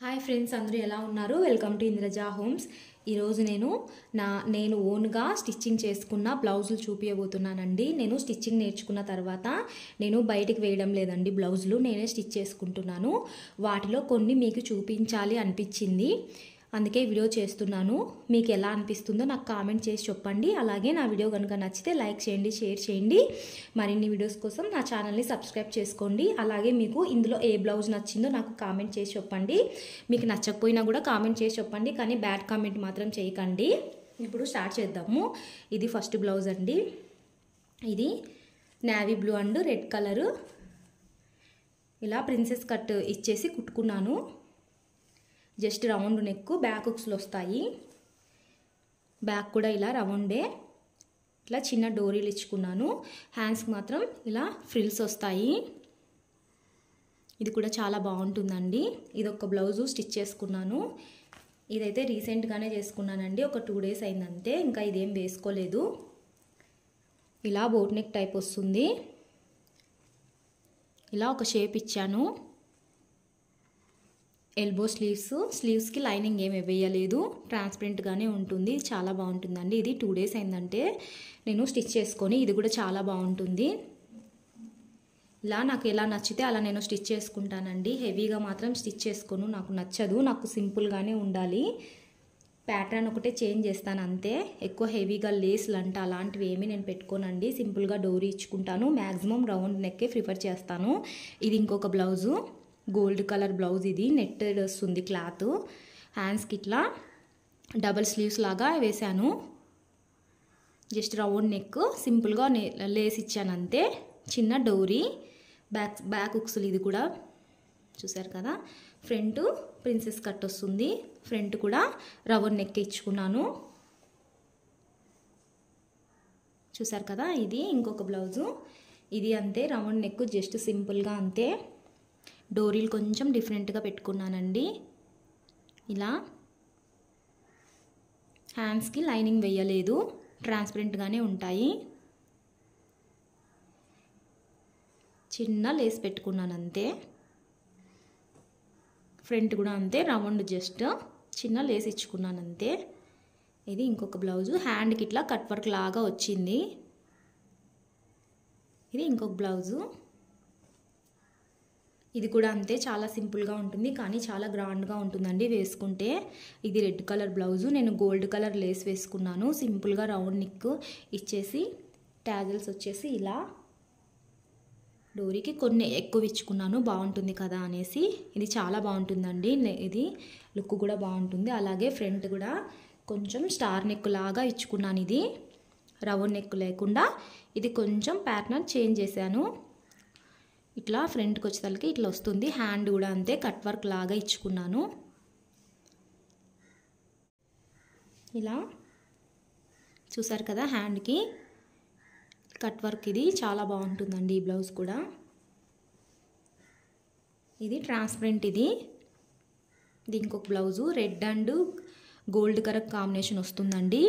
Hi friends, అందరూ ఎలా ఉన్నారు? Welcome to Indraja homes. ఈరోజు నేను ఓన్గా స్టిచ్చింగ్ చేసుకున్న బ్లౌజులు చూపించబోతున్నానండి. నేను స్టిచ్చింగ్ నేర్చుకున్న తర్వాత నేను బయటికి వేయడం లేదండి, బ్లౌజులు నేనే స్టిచ్ చేసుకుంటున్నాను. వాటిలో కొన్ని మీకు చూపించాలి అనిపించింది, అందుకే వీడియో చేస్తున్నాను. మీకు ఎలా అనిపిస్తుందో నాకు కామెంట్ చేసి చెప్పండి. అలాగే నా వీడియో కనుక నచ్చితే లైక్ చేయండి, షేర్ చేయండి. మరిన్ని వీడియోస్ కోసం నా ఛానల్ని సబ్స్క్రైబ్ చేసుకోండి. అలాగే మీకు ఇందులో ఏ బ్లౌజ్ నచ్చిందో నాకు కామెంట్ చేసి చెప్పండి. మీకు నచ్చకపోయినా కూడా కామెంట్ చేసి చెప్పండి, కానీ బ్యాడ్ కామెంట్ మాత్రం చేయకండి. ఇప్పుడు స్టార్ట్ చేద్దాము. ఇది ఫస్ట్ బ్లౌజ్ అండి. ఇది navy blue and red colour. ఇలా ప్రిన్సెస్ కట్ ఇచ్చేసి కుట్టుకున్నాను. జస్ట్ రౌండ్ నెక్, బ్యాక్ హుక్స్లు వస్తాయి. బ్యాక్ కూడా ఇలా రౌండే, ఇట్లా చిన్న డోరీలు ఇచ్చుకున్నాను. హ్యాండ్స్కి మాత్రం ఇలా ఫ్రిల్స్ వస్తాయి. ఇది కూడా చాలా బాగుంటుందండి. ఇది ఒక బ్లౌజు స్టిచ్ చేసుకున్నాను. ఇదైతే రీసెంట్గానే చేసుకున్నానండి, ఒక 2 days అయిందంతే. ఇంకా ఇదేం వేసుకోలేదు. ఇలా బోట్ నెక్ టైప్ వస్తుంది. ఇలా ఒక షేప్ ఇచ్చాను. ఎల్బో స్లీవ్స్కి లైనింగ్ ఏమి వేయలేదు, ట్రాన్స్పరెంట్గానే ఉంటుంది. చాలా బాగుంటుందండి. ఇది 2 days అయిందంటే నేను స్టిచ్ చేసుకొని. ఇది కూడా చాలా బాగుంటుంది. ఇలా నాకు ఎలా నచ్చితే అలా నేను స్టిచ్ చేసుకుంటానండి. హెవీగా మాత్రం స్టిచ్ చేసుకోను, నాకు నచ్చదు. నాకు సింపుల్గానే ఉండాలి. ప్యాటర్న్ ఒకటే చేంజ్ చేస్తాను అంతే. ఎక్కువ హెవీగా లేస్లు అంటే అలాంటివి ఏమీ నేను పెట్టుకోనండి. సింపుల్గా డోరీ ఇచ్చుకుంటాను. మ్యాక్సిమం రౌండ్ నెక్కే ప్రిఫర్ చేస్తాను. ఇది ఇంకొక బ్లౌజు, గోల్డ్ కలర్ బ్లౌజ్. ఇది నెట్టెడ్ వస్తుంది క్లాత్. హ్యాండ్స్కి ఇట్లా డబల్ స్లీవ్స్ లాగా వేసాను. జస్ట్ రౌండ్ నెక్, సింపుల్గా లేస్ ఇచ్చాను అంతే. చిన్న డోరీ, బ్యాక్ హుక్స్లు. ఇది కూడా చూసారు కదా. ఫ్రంట్ ప్రిన్సెస్ కట్ వస్తుంది. ఫ్రంట్ కూడా రౌండ్ నెక్ ఇచ్చుకున్నాను. చూసారు కదా. ఇది ఇంకొక బ్లౌజు. ఇది అంతే, రౌండ్ నెక్, జస్ట్ సింపుల్గా అంతే. డోరీలు కొంచెం డిఫరెంట్గా పెట్టుకున్నానండి. ఇలా హ్యాండ్స్కి లైనింగ్ వేయలేదు, ట్రాన్స్పరెంట్గానే ఉంటాయి. చిన్న లేస్ పెట్టుకున్నాను అంతే. ఫ్రంట్ కూడా అంతే, రౌండ్ జస్ట్ చిన్న లేస్ ఇచ్చుకున్నాను అంతే. ఇది ఇంకొక బ్లౌజు. హ్యాండ్కి ఇట్లా కట్ వర్క్ లాగా వచ్చింది. ఇది ఇంకొక బ్లౌజు. ఇది కూడా అంతే, చాలా సింపుల్గా ఉంటుంది, కానీ చాలా గ్రాండ్గా ఉంటుందండి వేసుకుంటే. ఇది రెడ్ కలర్ బ్లౌజు. నేను గోల్డ్ కలర్ లేస్ వేసుకున్నాను. సింపుల్గా రౌండ్ నెక్ ఇచ్చేసి టాజల్స్ వచ్చేసి ఇలా డోరీకి కొన్ని ఎక్కువ ఇచ్చుకున్నాను, బాగుంటుంది కదా అనేసి. ఇది చాలా బాగుంటుందండి. ఇది లుక్ కూడా బాగుంటుంది. అలాగే ఫ్రంట్ కూడా కొంచెం స్టార్ నెక్ లాగా ఇచ్చుకున్నాను. ఇది రౌండ్ నెక్ లేకుండా ఇది కొంచెం ప్యాటర్న్ చేంజ్ చేశాను. ఇట్లా ఫ్రంట్కి వచ్చేసరికి ఇట్లా వస్తుంది. హ్యాండ్ కూడా అంతే, కట్ వర్క్ లాగా ఇచ్చుకున్నాను. ఇలా చూసారు కదా, హ్యాండ్కి కట్ వర్క్. ఇది చాలా బాగుంటుందండి ఈ బ్లౌజ్ కూడా. ఇది ట్రాన్స్పరెంట్. ఇది ఇంకొక blouse. Red and gold colour combination వస్తుందండి.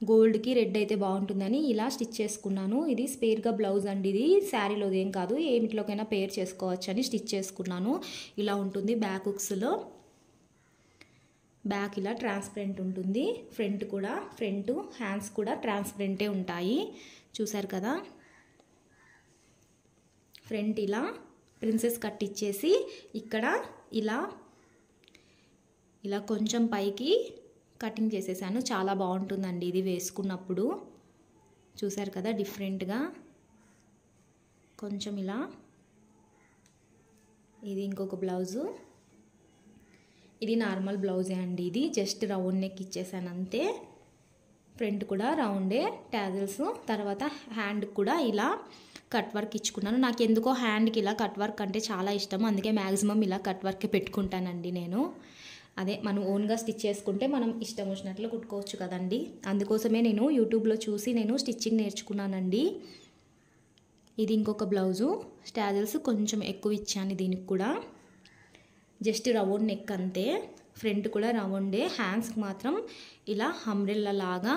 గోల్డ్కి రెడ్ అయితే బాగుంటుందని ఇలా స్టిచ్ చేసుకున్నాను. ఇది స్పేర్గా బ్లౌజ్ అండి. ఇది శారీలోది ఏం కాదు, ఏమిట్లోకైనా పేర్ చేసుకోవచ్చు అని స్టిచ్ చేసుకున్నాను. ఇలా ఉంటుంది. బ్యాక్ హుక్స్లో బ్యాక్ ఇలా ట్రాన్స్పరెంట్ ఉంటుంది. ఫ్రంట్ కూడా, ఫ్రంట్ హ్యాండ్స్ కూడా ట్రాన్స్పరెంటే ఉంటాయి. చూసారు కదా. ఫ్రంట్ ఇలా ప్రిన్సెస్ కట్ ఇచ్చేసి ఇక్కడ ఇలా కొంచెం పైకి కటింగ్ చేసేసాను. చాలా బాగుంటుందండి ఇది వేసుకున్నప్పుడు. చూసారు కదా, డిఫరెంట్గా కొంచెం ఇలా. ఇది ఇంకొక బ్లౌజు. ఇది నార్మల్ బ్లౌజే అండి. ఇది జస్ట్ రౌండ్ నెక్ ఇచ్చేసాను అంతే. ఫ్రంట్ కూడా రౌండే, టాజల్స్. తర్వాత హ్యాండ్ కూడా ఇలా కట్ వర్క్ ఇచ్చుకున్నాను. నాకు ఎందుకో హ్యాండ్కి ఇలా కట్ వర్క్ అంటే చాలా ఇష్టం, అందుకే మ్యాక్సిమం ఇలా కట్ వర్క్ పెట్టుకుంటానండి నేను. అదే మనం ఓన్గా స్టిచ్ చేసుకుంటే మనం ఇష్టం వచ్చినట్లు కుట్టుకోవచ్చు కదండి. అందుకోసమే నేను యూట్యూబ్లో చూసి నేను స్టిచ్చింగ్ నేర్చుకున్నానండి. ఇది ఇంకొక బ్లౌజు. టాజల్స్ కొంచెం ఎక్కువ ఇచ్చాను దీనికి కూడా. జస్ట్ రౌండ్ నెక్ అంతే. ఫ్రంట్ కూడా రౌండే. హ్యాండ్స్కి మాత్రం ఇలా అంబ్రెల్లా లాగా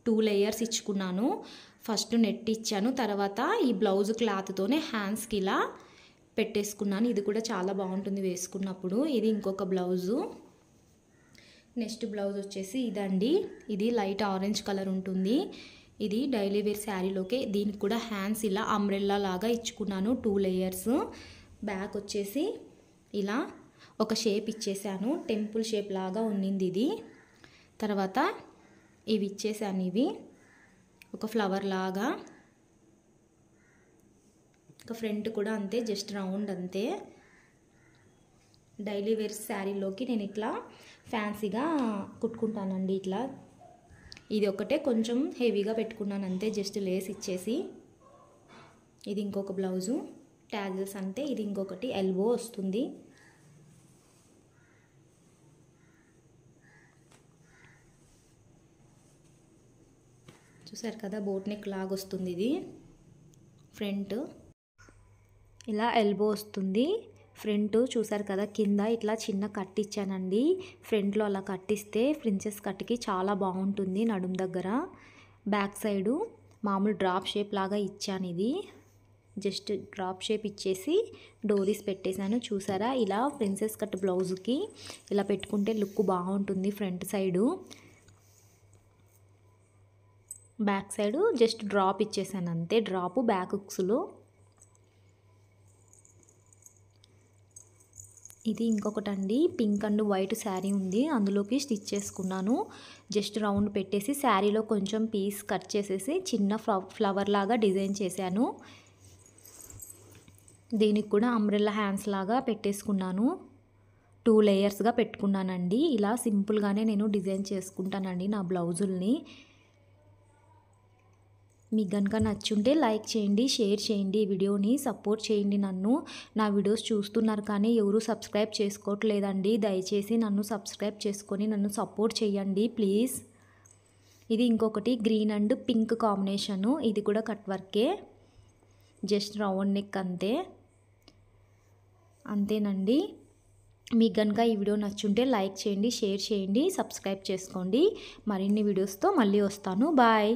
2 layers ఇచ్చుకున్నాను. ఫస్ట్ నెట్ ఇచ్చాను, తర్వాత ఈ బ్లౌజ్ క్లాత్తోనే హ్యాండ్స్కి ఇలా పెట్టేసుకున్నాను. ఇది కూడా చాలా బాగుంటుంది వేసుకున్నప్పుడు. ఇది ఇంకొక బ్లౌజు. నెక్స్ట్ బ్లౌజ్ వచ్చేసి ఇదండి. ఇది లైట్ ఆరెంజ్ కలర్ ఉంటుంది. ఇది డైలీ వేర్ శారీలోకి. దీనికి కూడా హ్యాండ్స్ ఇలా అంబ్రెల్లా లాగా ఇచ్చుకున్నాను, 2 లేయర్స్. బ్యాక్ వచ్చేసి ఇలా ఒక షేప్ ఇచ్చేసాను, టెంపుల్ షేప్ లాగా ఉన్నింది ఇది. తర్వాత ఇవి ఇచ్చేసాను, ఇవి ఒక ఫ్లవర్ లాగా. ఒక ఫ్రంట్ కూడా అంతే, జస్ట్ రౌండ్ అంతే. డైలీ వేర్ శారీలోకి నేను ఇట్లా ఫ్యాన్సీగా కుట్టుకుంటానండి ఇట్లా. ఇది ఒకటే కొంచెం హెవీగా పెట్టుకున్నాను అంతే, జస్ట్ లేస్ ఇచ్చేసి. ఇది ఇంకొక బ్లౌజు, ట్యాజిల్స్ అంతే. ఇది ఇంకొకటి ఎల్బో వస్తుంది. చూసారు కదా, బోట్ నెక్ లాగా వస్తుంది ఇది. ఫ్రంట్ ఇలా ఎల్బో వస్తుంది. ఫ్రంట్ చూసారు కదా, కింద ఇట్లా చిన్న కట్ ఇచ్చానండి. ఫ్రంట్లో అలా కట్టిస్తే ప్రిన్సెస్ కట్కి చాలా బాగుంటుంది నడుం దగ్గర. బ్యాక్ సైడు మామూలు డ్రాప్ షేప్ లాగా ఇచ్చాను. ఇది జస్ట్ డ్రాప్ షేప్ ఇచ్చేసి డోరీస్ పెట్టేశాను. చూసారా, ఇలా ప్రిన్సెస్ కట్ బ్లౌజ్కి ఇలా పెట్టుకుంటే లుక్ బాగుంటుంది. Front side, back side just drop ఇచ్చేసాను అంతే, డ్రాపు బ్యాక్ హుక్స్లో. ఇది ఇంకొకటి అండి, పింక్ అండ్ వైట్ శారీ ఉంది, అందులోకి స్టిచ్ చేసుకున్నాను. జస్ట్ రౌండ్ పెట్టేసి శారీలో కొంచెం పీస్ కట్ చేసేసి చిన్న ఫ్లవర్ లాగా డిజైన్ చేశాను. దీనికి కూడా అంబ్రెల్లా హ్యాండ్స్ లాగా పెట్టేసుకున్నాను. 2 లేయర్స్గా పెట్టుకున్నానండి. ఇలా సింపుల్గానే నేను డిజైన్ చేసుకుంటానండి నా బ్లౌజుల్ని. మీకు కనుక నచ్చుంటే లైక్ చేయండి, షేర్ చేయండి, వీడియోని సపోర్ట్ చేయండి. నన్ను నా వీడియోస్ చూస్తున్నారు కానీ ఎవరు సబ్స్క్రైబ్ చేసుకోవట్లేదండి. దయచేసి నన్ను సబ్స్క్రైబ్ చేసుకొని నన్ను సపోర్ట్ చేయండి ప్లీజ్. ఇది ఇంకొకటి గ్రీన్ అండ్ పింక్ కాంబినేషను. ఇది కూడా కట్ వర్కే, జస్ట్ రౌండ్ నెక్ అంతే. అంతేనండి. మీకు కనుక ఈ వీడియో నచ్చుంటే లైక్ చేయండి, షేర్ చేయండి, సబ్స్క్రైబ్ చేసుకోండి. మరిన్ని వీడియోస్తో మళ్ళీ వస్తాను. బాయ్.